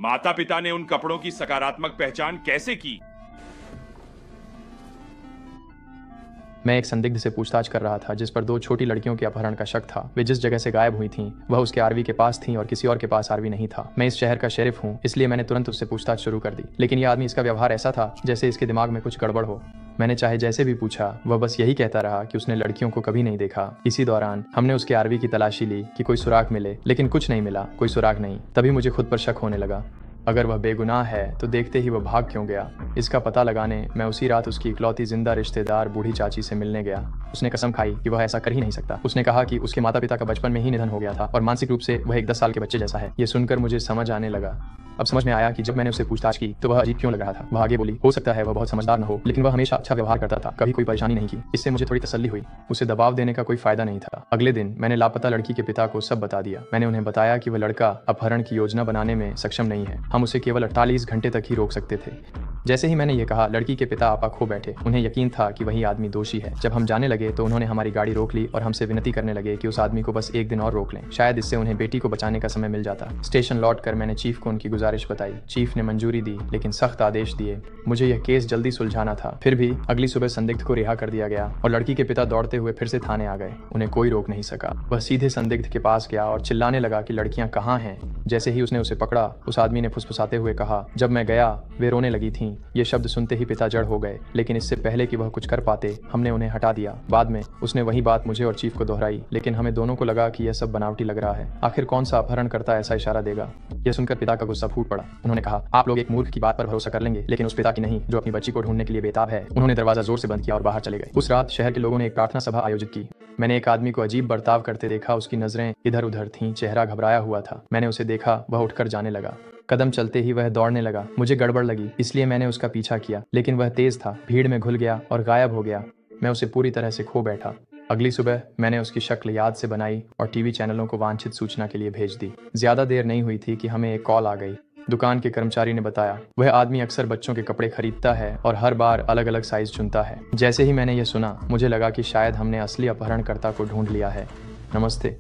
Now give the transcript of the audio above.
माता पिता ने उन कपड़ों की सकारात्मक पहचान कैसे की? मैं एक संदिग्ध से पूछताछ कर रहा था जिस पर 2 छोटी लड़कियों के अपहरण का शक था। वे जिस जगह से गायब हुई थीं, वह उसके आरवी के पास थीं और किसी और के पास आरवी नहीं था। मैं इस शहर का शेरिफ हूँ, इसलिए मैंने तुरंत उससे पूछताछ शुरू कर दी। लेकिन यह आदमी, इसका व्यवहार ऐसा था जैसे इसके दिमाग में कुछ गड़बड़ हो। मैंने चाहे जैसे भी पूछा, वह बस यही कहता रहा कि उसने लड़कियों को कभी नहीं देखा। इसी दौरान हमने उसके आरवी की तलाशी ली कि कोई सुराग मिले, लेकिन कुछ नहीं मिला, कोई सुराग नहीं। तभी मुझे खुद पर शक होने लगा। अगर वह बेगुनाह है तो देखते ही वह भाग क्यों गया? इसका पता लगाने मैं उसी रात उसकी इकलौती जिंदा रिश्तेदार बूढ़ी चाची से मिलने गया। उसने कसम खाई कि वह ऐसा कर ही नहीं सकता। उसने कहा कि उसके माता पिता का बचपन में ही निधन हो गया था और मानसिक रूप से वह एक 10 साल के बच्चे जैसा है। ये सुनकर मुझे समझ आने लगा। अब समझ में आया कि जब मैंने उससे पूछताछ की तो वह अजीब क्यों लग रहा था। वह आगे बोली, हो सकता है वह बहुत समझदार न हो, लेकिन वह हमेशा अच्छा व्यवहार करता था, कभी कोई परेशानी नहीं की। इससे मुझे थोड़ी तसल्ली हुई। उसे दबाव देने का कोई फायदा नहीं था। अगले दिन मैंने लापता लड़की के पिता को सब बता दिया। मैंने उन्हें बताया कि वह लड़का अपहरण की योजना बनाने में सक्षम नहीं है। हम उसे केवल 48 घंटे तक ही रोक सकते थे। जैसे ही मैंने ये कहा, लड़की के पिता आपा खो बैठे। उन्हें यकीन था कि वही आदमी दोषी है। जब हम जाने लगे तो उन्होंने हमारी गाड़ी रोक ली और हमसे विनती करने लगे कि उस आदमी को बस एक दिन और रोक लें, शायद इससे उन्हें बेटी को बचाने का समय मिल जाता। स्टेशन लौटकर मैंने चीफ को उनकी गुजारिश बताई। चीफ ने मंजूरी दी, लेकिन सख्त आदेश दिए। मुझे यह केस जल्दी सुलझाना था। फिर भी अगली सुबह संदिग्ध को रिहा कर दिया गया और लड़की के पिता दौड़ते हुए फिर से थाने आ गए। उन्हें कोई रोक नहीं सका। वह सीधे संदिग्ध के पास गया और चिल्लाने लगा कि लड़कियां कहाँ हैं। जैसे ही उसने उसे पकड़ा, उस आदमी ने फुसफुसाते हुए कहा, जब मैं गया वे रोने लगी थीं। ये शब्द सुनते ही पिता जड़ हो गए, लेकिन इससे पहले कि वह कुछ कर पाते हमने उन्हें हटा दिया। बाद में उसने वही बात मुझे और चीफ को दोहराई, लेकिन हमें दोनों को लगा कि यह सब बनावटी लग रहा है। आखिर कौन सा अपहरण करता ऐसा इशारा देगा? यह सुनकर पिता का गुस्सा फूट पड़ा। उन्होंने कहा, आप लोग एक मूर्ख की बात पर भरोसा कर लेंगे, लेकिन उस पिता की नहीं जो अपनी बच्ची को ढूंढने के लिए बेताब है। उन्होंने दरवाजा जोर से बंद किया और बाहर चले गए। उस रात शहर के लोगों ने एक प्रार्थना सभा आयोजित की। मैंने एक आदमी को अजीब बर्ताव करते देखा। उसकी नजरें इधर उधर थीं, चेहरा घबराया हुआ था। मैंने उसे देखा, वह उठकर जाने लगा। कदम चलते ही वह दौड़ने लगा। मुझे गड़बड़ लगी, इसलिए मैंने उसका पीछा किया, लेकिन वह तेज था, भीड़ में घुल गया और गायब हो गया। मैं उसे पूरी तरह से खो बैठा। अगली सुबह मैंने उसकी शक्ल याद से बनाई और टीवी चैनलों को वांछित सूचना के लिए भेज दी। ज्यादा देर नहीं हुई थी कि हमें एक कॉल आ गई। दुकान के कर्मचारी ने बताया, वह आदमी अक्सर बच्चों के कपड़े खरीदता है और हर बार अलग अलग साइज चुनता है। जैसे ही मैंने यह सुना, मुझे लगा कि शायद हमने असली अपहरणकर्ता को ढूंढ लिया है। नमस्ते।